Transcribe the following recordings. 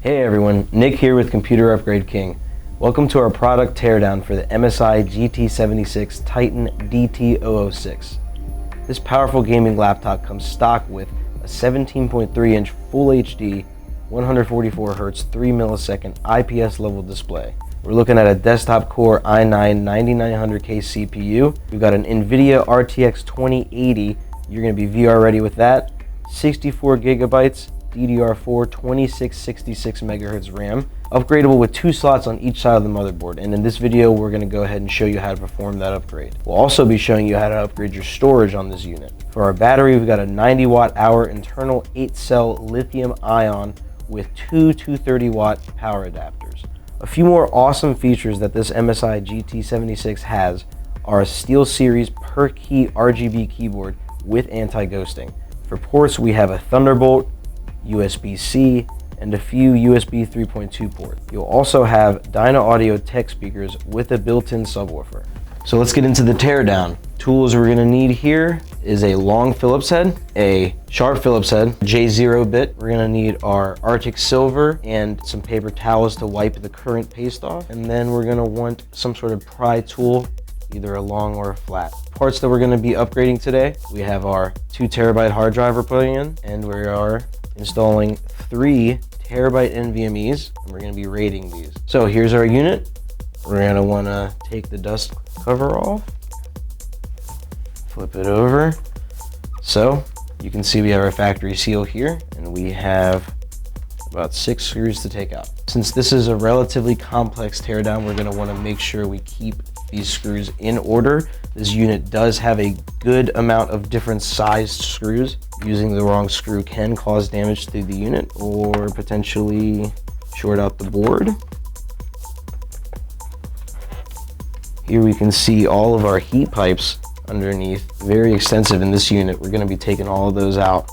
Hey everyone, Nick here with Computer Upgrade King. Welcome to our product teardown for the MSI GT76 TITAN DT-006. This powerful gaming laptop comes stock with a 17.3-inch Full HD, 144Hz, 3 millisecond IPS level display. We're looking at a desktop core i9-9900K CPU. We've got an NVIDIA RTX 2080. You're going to be VR ready with that. 64 gigabytes. DDR4 2666 megahertz RAM, upgradable with 2 slots on each side of the motherboard. And in this video, we're going to go ahead and show you how to perform that upgrade. We'll also be showing you how to upgrade your storage on this unit. For our battery, we've got a 90 watt-hour internal 8-cell lithium ion with 2 230-watt power adapters. A few more awesome features that this MSI GT76 has are a SteelSeries per key RGB keyboard with anti-ghosting. For ports, we have a Thunderbolt, USB-C, and a few USB 3.2 ports. You'll also have Dynaudio tech speakers with a built-in subwoofer. So let's get into the teardown. Tools we're gonna need here is a long Phillips head, a sharp Phillips head, J0 bit. We're gonna need our Arctic silver and some paper towels to wipe the current paste off. And then we're gonna want some sort of pry tool, either a long or a flat. Parts that we're gonna be upgrading today, we have our 2 terabyte hard drive we're putting in, and we are installing 3 terabyte NVMe's, and we're going to be rating these. So here's our unit. We're going to want to take the dust cover off, flip it over. So you can see we have our factory seal here, and we have about 6 screws to take out. Since this is a relatively complex teardown, we're going to want to make sure we keep these screws in order. This unit does have a good amount of different sized screws. Using the wrong screw can cause damage to the unit or potentially short out the board. Here we can see all of our heat pipes underneath. Very extensive in this unit. We're going to be taking all of those out.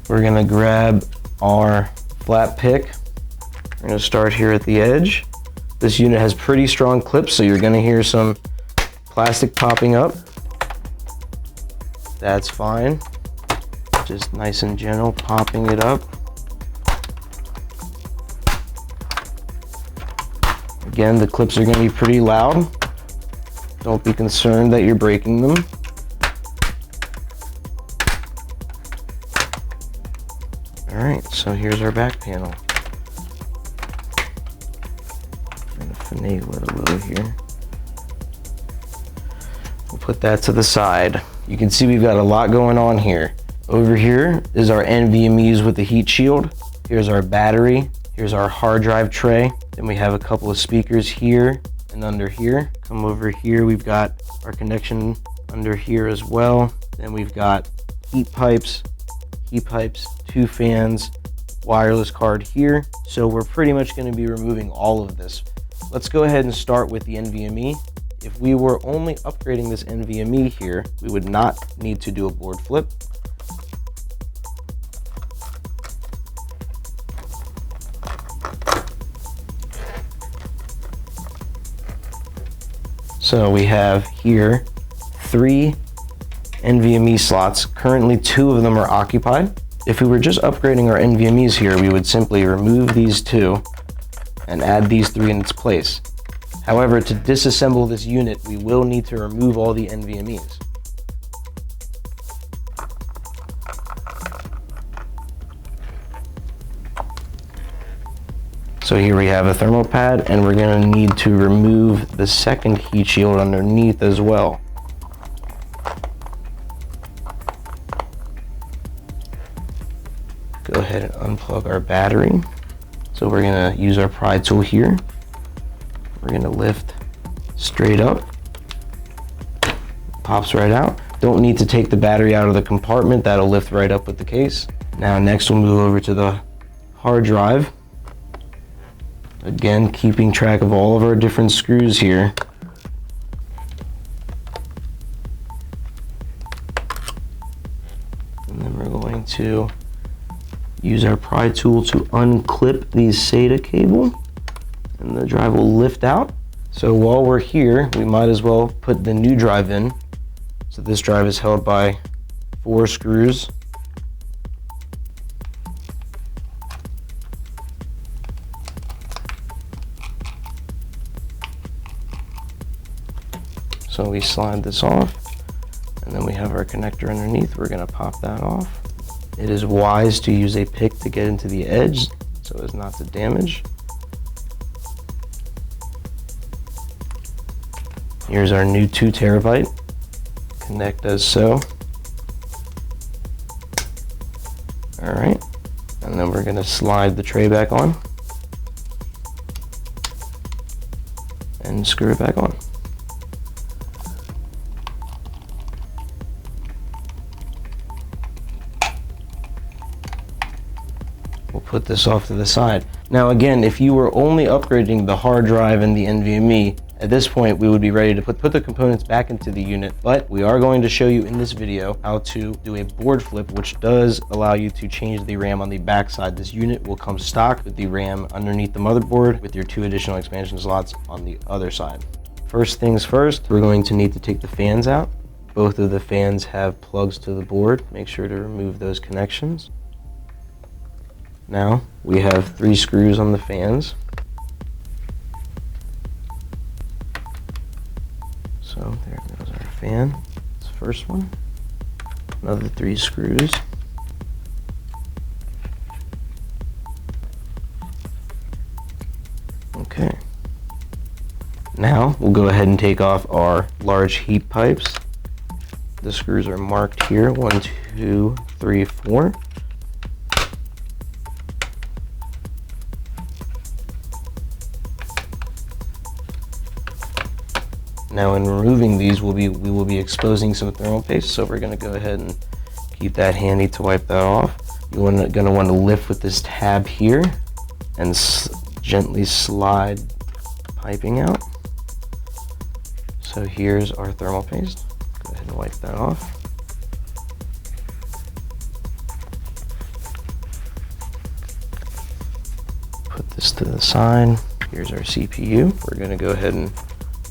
We're going to grab our flat pick. We're going to start here at the edge. This unit has pretty strong clips, so you're going to hear some plastic popping up. That's fine. Just nice and gentle, popping it up. Again, the clips are going to be pretty loud. Don't be concerned that you're breaking them. All right, so here's our back panel. Finagle it a little here. We'll put that to the side. You can see we've got a lot going on here. Over here is our NVMe's with the heat shield. Here's our battery. Here's our hard drive tray. Then we have a couple of speakers here and under here. Come over here, we've got our connection under here as well. Then we've got heat pipes, 2 fans, wireless card here. So we're pretty much going to be removing all of this. Let's go ahead and start with the NVMe. If we were only upgrading this NVMe here, we would not need to do a board flip. So we have here 3 NVMe slots. Currently 2 of them are occupied. If we were just upgrading our NVMe's here, we would simply remove these 2 and add these 3 in its place. However, to disassemble this unit, we will need to remove all the NVMe's. So here we have a thermal pad, and we're going to need to remove the second heat shield underneath as well. Go ahead and unplug our battery. So we're going to use our pry tool here. We're going to lift straight up. Pops right out. Don't need to take the battery out of the compartment. That'll lift right up with the case. Now next we'll move over to the hard drive. Again, keeping track of all of our different screws here. And then we're going to use our pry tool to unclip the SATA cable, and the drive will lift out. So while we're here, we might as well put the new drive in. So this drive is held by 4 screws. So we slide this off, and then we have our connector underneath. We're gonna pop that off. It is wise to use a pick to get into the edge so as not to damage. Here's our new 2 terabyte. Connect as so. All right, and then we're gonna slide the tray back on and screw it back on. We'll put this off to the side. Now again, if you were only upgrading the hard drive and the NVMe, at this point we would be ready to put the components back into the unit, but we are going to show you in this video how to do a board flip, which does allow you to change the RAM on the back side. This unit will come stock with the RAM underneath the motherboard with your 2 additional expansion slots on the other side. First things first, we're going to need to take the fans out. Both of the fans have plugs to the board. Make sure to remove those connections. Now we have 3 screws on the fans. So there goes our fan. It's the first one. Another 3 screws. Okay. Now we'll go ahead and take off our large heat pipes. The screws are marked here, 1, 2, 3, 4. Now in removing these, we will be exposing some thermal paste, so we're going to go ahead and keep that handy to wipe that off. You're going to want to lift with this tab here and gently slide piping out. So here's our thermal paste. Go ahead and wipe that off. Put this to the side. Here's our CPU. We're going to go ahead and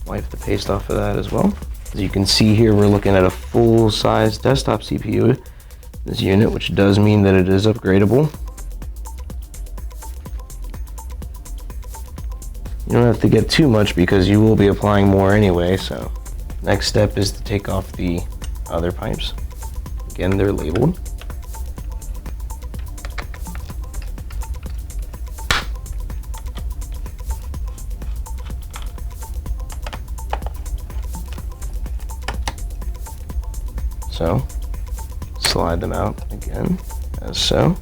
wipe the paste off of that as well. As you can see here, we're looking at a full-size desktop CPU, this unit, which does mean that it is upgradable. You don't have to get too much because you will be applying more anyway. So next step is to take off the other pipes. Again, they're labeled. So slide them out again, as so.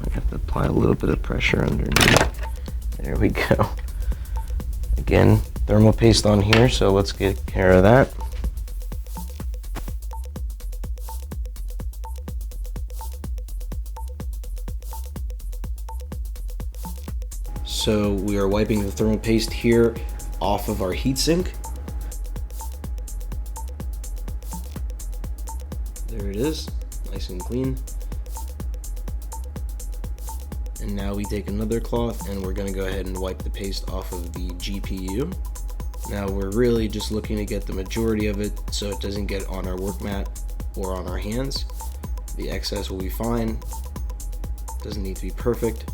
I have to apply a little bit of pressure underneath. There we go. Again, thermal paste on here, so let's get care of that. So we are wiping the thermal paste here off of our heatsink. There it is, nice and clean. And now we take another cloth and we're going to go ahead and wipe the paste off of the GPU. Now we're really just looking to get the majority of it so it doesn't get on our work mat or on our hands. The excess will be fine, doesn't need to be perfect.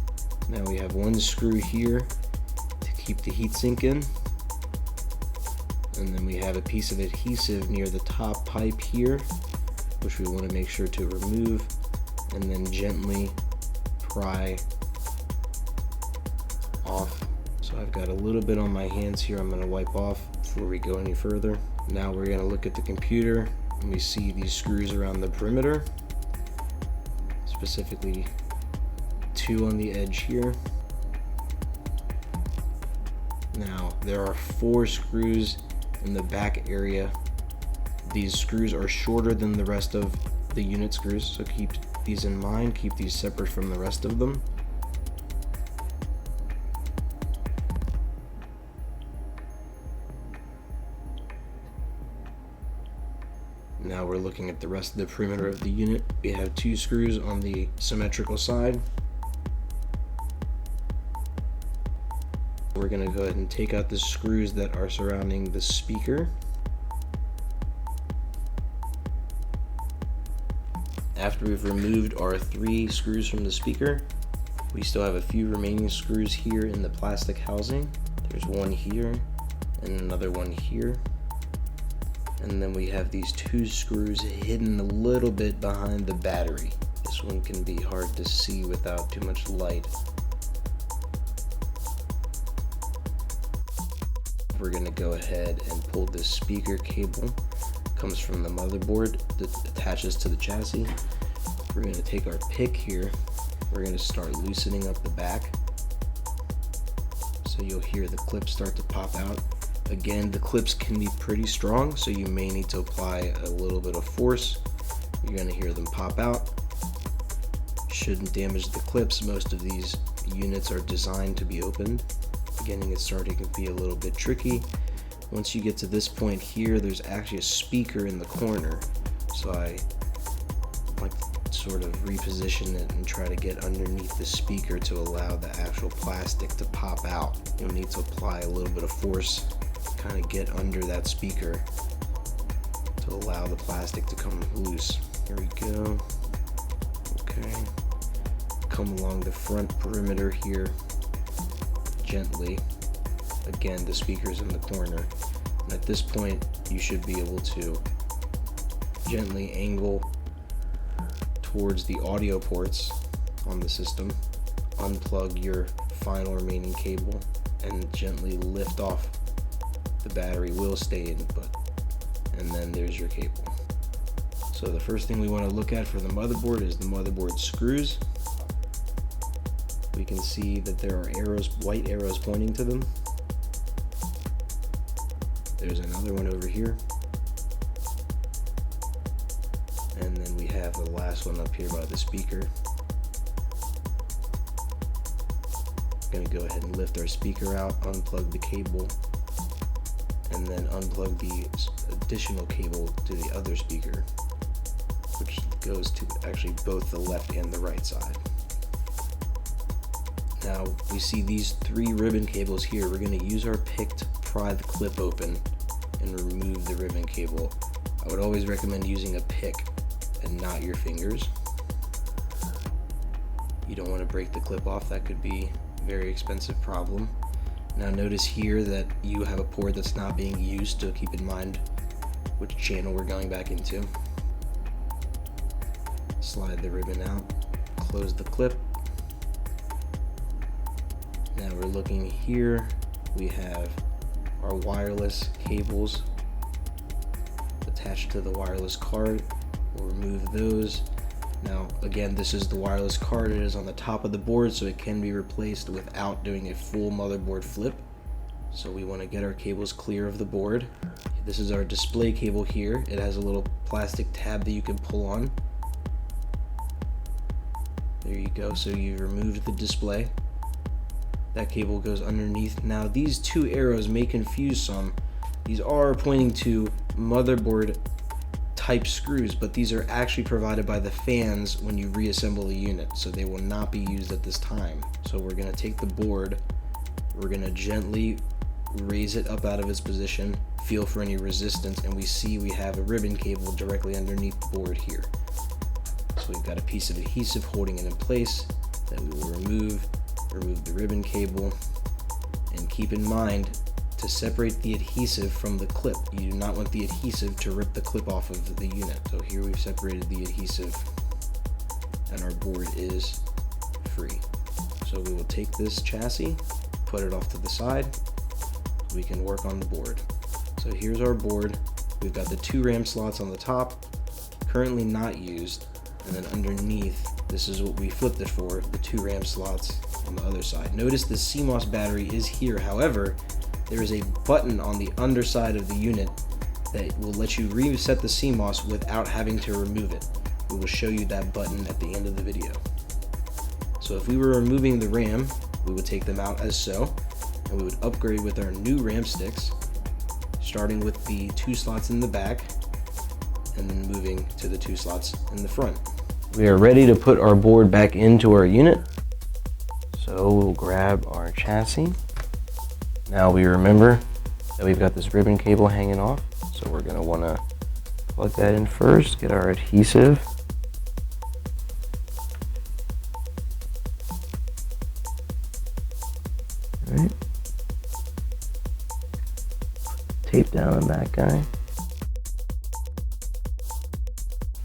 Now we have 1 screw here to keep the heatsink in. And then we have a piece of adhesive near the top pipe here, which we want to make sure to remove and then gently pry off. So I've got a little bit on my hands here I'm going to wipe off before we go any further. Now we're going to look at the computer and we see these screws around the perimeter, specifically 2 on the edge here. Now there are 4 screws in the back area. These screws are shorter than the rest of the unit screws, so keep these in mind, keep these separate from the rest of them. Now we're looking at the rest of the perimeter of the unit. We have 2 screws on the symmetrical side. We're going to go ahead and take out the screws that are surrounding the speaker. After we've removed our 3 screws from the speaker, we still have a few remaining screws here in the plastic housing. There's one here and another one here. And then we have these two screws hidden a little bit behind the battery. This one can be hard to see without too much light. We're going to go ahead and pull this speaker cable. Comes from the motherboard that attaches to the chassis. We're going to take our pick here. We're going to start loosening up the back. So you'll hear the clips start to pop out. Again, the clips can be pretty strong, so you may need to apply a little bit of force. You're going to hear them pop out. Shouldn't damage the clips. Most of these units are designed to be opened. Getting it started can be a little bit tricky. Once you get to this point here, there's actually a speaker in the corner. So I like to sort of reposition it and try to get underneath the speaker to allow the actual plastic to pop out. You'll need to apply a little bit of force, kind of get under that speaker to allow the plastic to come loose. Here we go. Okay. Come along the front perimeter here gently. Again, the speaker's in the corner. And at this point, you should be able to gently angle towards the audio ports on the system, unplug your final remaining cable, and gently lift off. The battery will stay in, and then there's your cable. So the first thing we want to look at for the motherboard is the motherboard screws. We can see that there are arrows, white arrows pointing to them. There's another one over here. And then we have the last one up here by the speaker. Going to go ahead and lift our speaker out, unplug the cable, and then unplug the additional cable to the other speaker, which goes to actually both the left and the right side. Now we see these three ribbon cables here. We're going to use our pick to pry the clip open and remove the ribbon cable. I would always recommend using a pick and not your fingers. You don't want to break the clip off. That could be a very expensive problem. Now notice here that you have a port that's not being used, so keep in mind which channel we're going back into. Slide the ribbon out, close the clip. Now we're looking here, we have our wireless cables attached to the wireless card. We'll remove those. Now again, this is the wireless card. It is on the top of the board, so it can be replaced without doing a full motherboard flip. So we want to get our cables clear of the board. This is our display cable here. It has a little plastic tab that you can pull on. There you go, so you've removed the display. That cable goes underneath. Now these two arrows may confuse some. These are pointing to motherboard type screws, but these are actually provided by the fans when you reassemble the unit, so they will not be used at this time. So we're going to take the board, we're going to gently raise it up out of its position, feel for any resistance, and we see we have a ribbon cable directly underneath the board here. So we've got a piece of adhesive holding it in place that we will remove the ribbon cable, and keep in mind to separate the adhesive from the clip. You do not want the adhesive to rip the clip off of the unit. So here we've separated the adhesive and our board is free. So we will take this chassis, put it off to the side, so we can work on the board. So here's our board. We've got the two RAM slots on the top, currently not used, and then underneath, this is what we flipped it for, the two RAM slots on the other side. Notice the CMOS battery is here. However, there is a button on the underside of the unit that will let you reset the CMOS without having to remove it. We will show you that button at the end of the video. So if we were removing the RAM, we would take them out as so, and we would upgrade with our new RAM sticks, starting with the two slots in the back, and then moving to the two slots in the front. We are ready to put our board back into our unit. So we'll grab our chassis. Now we remember that we've got this ribbon cable hanging off, so we're going to want to plug that in first, get our adhesive. All right. Tape down on that guy.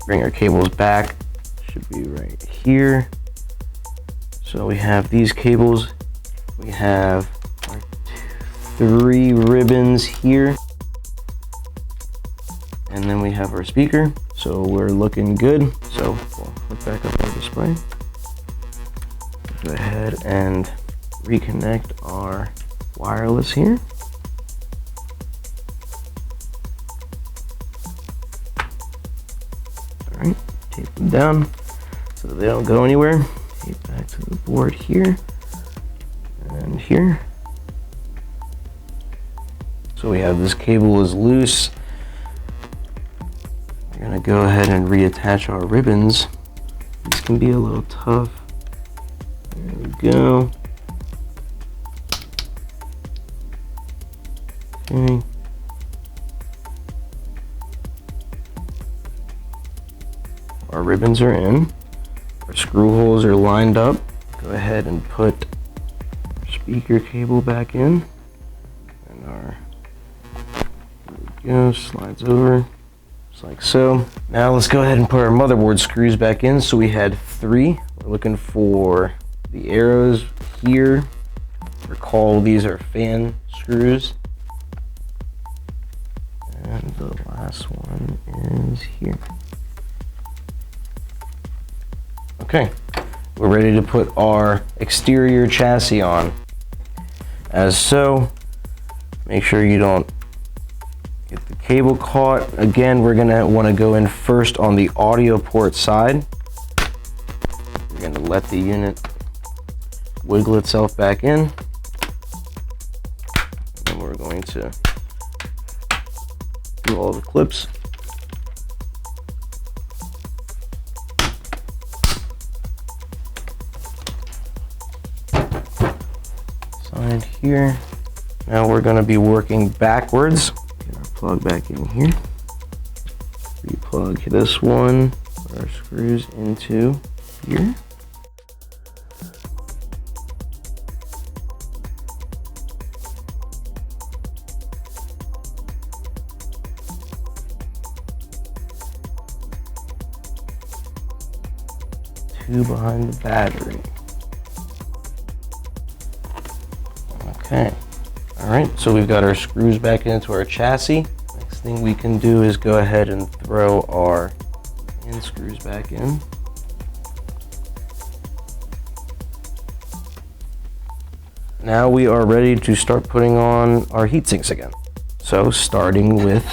Bring our cables back, should be right here. So we have these cables, we have our 3 ribbons here, and then we have our speaker. So we're looking good. So we'll hook back up our display. Go ahead and reconnect our wireless here. All right, tape them down so that they don't go anywhere. Tape back to the board here and here. So we have this cable is loose. We're gonna go ahead and reattach our ribbons. These can be a little tough. There we go. Okay. Our ribbons are in. Our screw holes are lined up. Go ahead and put our speaker cable back in. And our, there we go, slides over, just like so. Now let's go ahead and put our motherboard screws back in. So we had 3. We're looking for the arrows here. Recall these are fan screws. And the last one is here. Okay, we're ready to put our exterior chassis on. As so, make sure you don't get the cable caught. Again, we're gonna wanna go in first on the audio port side. We're gonna let the unit wiggle itself back in. And we're going to do all the clips. Side here. Now we're going to be working backwards. Get our plug back in here. Replug this one, put our screws into here. Two behind the battery. Okay. All right, so we've got our screws back into our chassis. Next thing we can do is go ahead and throw our end screws back in. Now we are ready to start putting on our heat sinks again. So starting with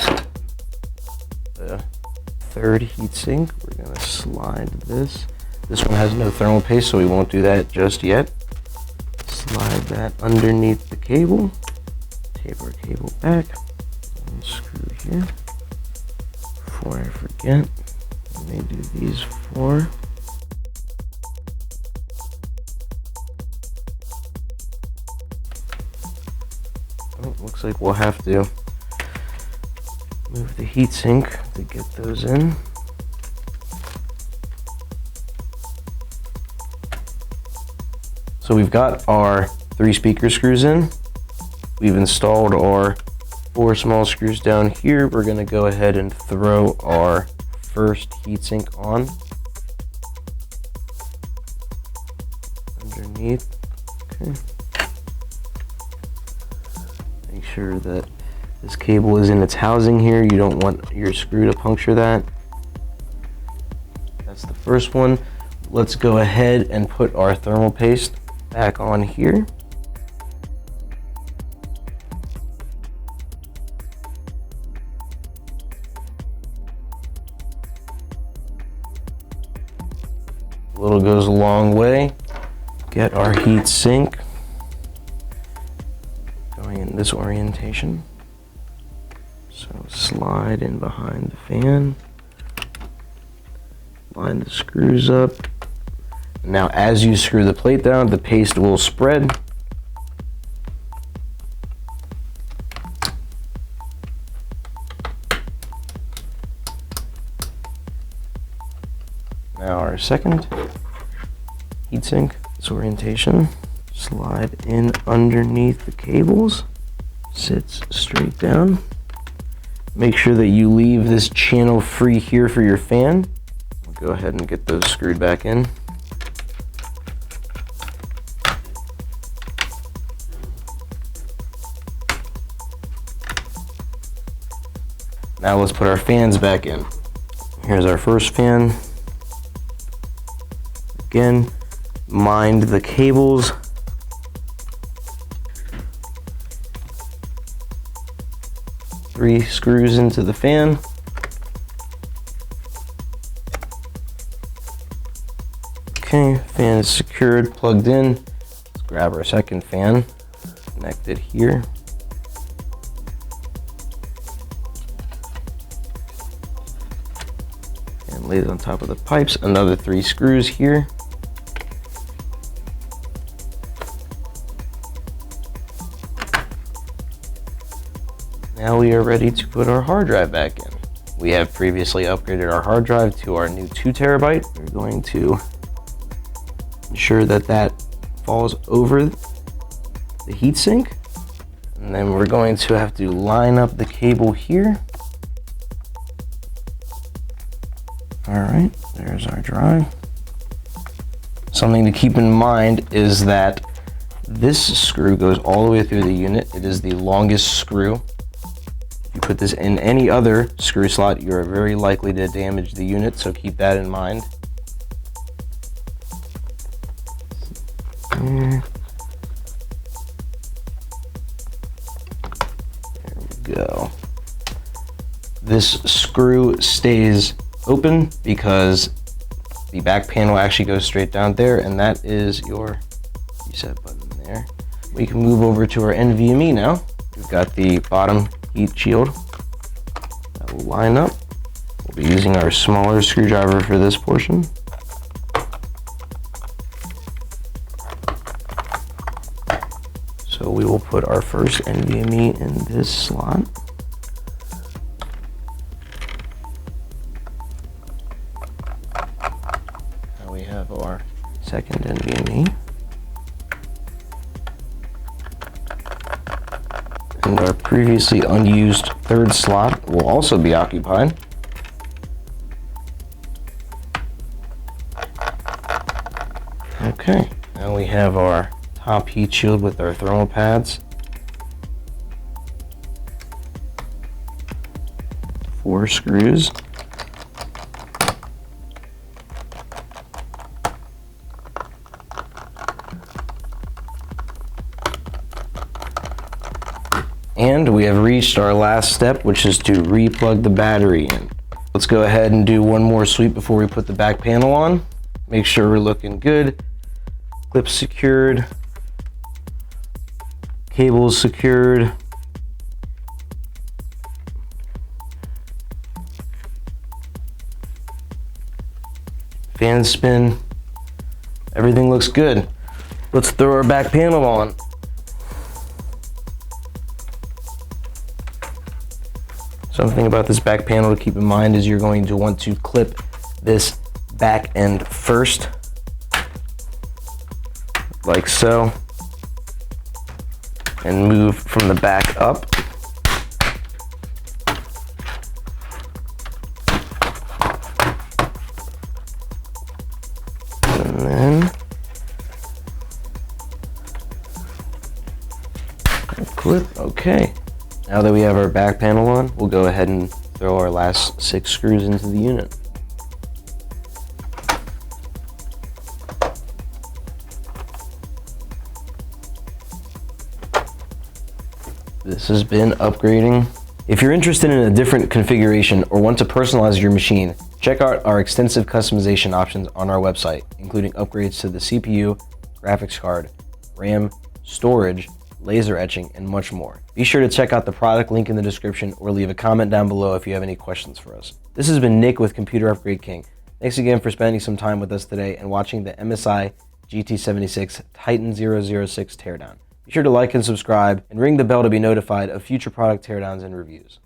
the 3rd heat sink, we're gonna slide this. This one has no thermal paste, so we won't do that just yet. Slide that underneath the cable. Tape our cable back. And screw here. Before I forget, let me do these 4. Oh, looks like we'll have to move the heatsink to get those in. So we've got our 3 speaker screws in. We've installed our 4 small screws down here. We're gonna go ahead and throw our first heatsink on. Underneath, okay. Make sure that this cable is in its housing here. You don't want your screw to puncture that. That's the first one. Let's go ahead and put our thermal paste back on here. A little goes a long way. Get our heat sink going in this orientation. So slide in behind the fan. Line the screws up. Now as you screw the plate down, the paste will spread. Now our second heatsink, this orientation, slide in underneath the cables, sits straight down. Make sure that you leave this channel free here for your fan. Go ahead and get those screwed back in. Now let's put our fans back in. Here's our first fan. Again, mind the cables. Three screws into the fan. Okay, fan is secured, plugged in. Let's grab our second fan, connect it here. And lay it on top of the pipes. Another 3 screws here. Now we are ready to put our hard drive back in. We have previously upgraded our hard drive to our new 2 terabyte. We're going to ensure that that falls over the heatsink. And then we're going to have to line up the cable here. All right, there's our drive. Something to keep in mind is that this screw goes all the way through the unit. It is the longest screw. If you put this in any other screw slot, you are very likely to damage the unit, so keep that in mind. There we go. This screw stays open because the back panel actually goes straight down there, and that is your reset button there. We can move over to our NVMe now. We've got the bottom heat shield that will line up. We'll be using our smaller screwdriver for this portion. So we will put our first NVMe in this slot. Now we have our second NVMe. And our previously unused third slot will also be occupied. Okay, now we have our top heat shield with our thermal pads. 4 screws. And we have reached our last step, which is to re-plug the battery in. Let's go ahead and do one more sweep before we put the back panel on. Make sure we're looking good. Clips secured. Cables secured. Fan spin. Everything looks good. Let's throw our back panel on. Something about this back panel to keep in mind is you're going to want to clip this back end first, like so, and move from the back up. And then clip, okay. Now that we have our back panel on, we'll go ahead and throw our last 6 screws into the unit. This has been upgrading. If you're interested in a different configuration or want to personalize your machine, check out our extensive customization options on our website, including upgrades to the CPU, graphics card, RAM, storage, laser etching, and much more. Be sure to check out the product link in the description or leave a comment down below if you have any questions for us. This has been Nick with Computer Upgrade King. Thanks again for spending some time with us today and watching the MSI GT76 TITAN T-006 Teardown. Be sure to like and subscribe and ring the bell to be notified of future product teardowns and reviews.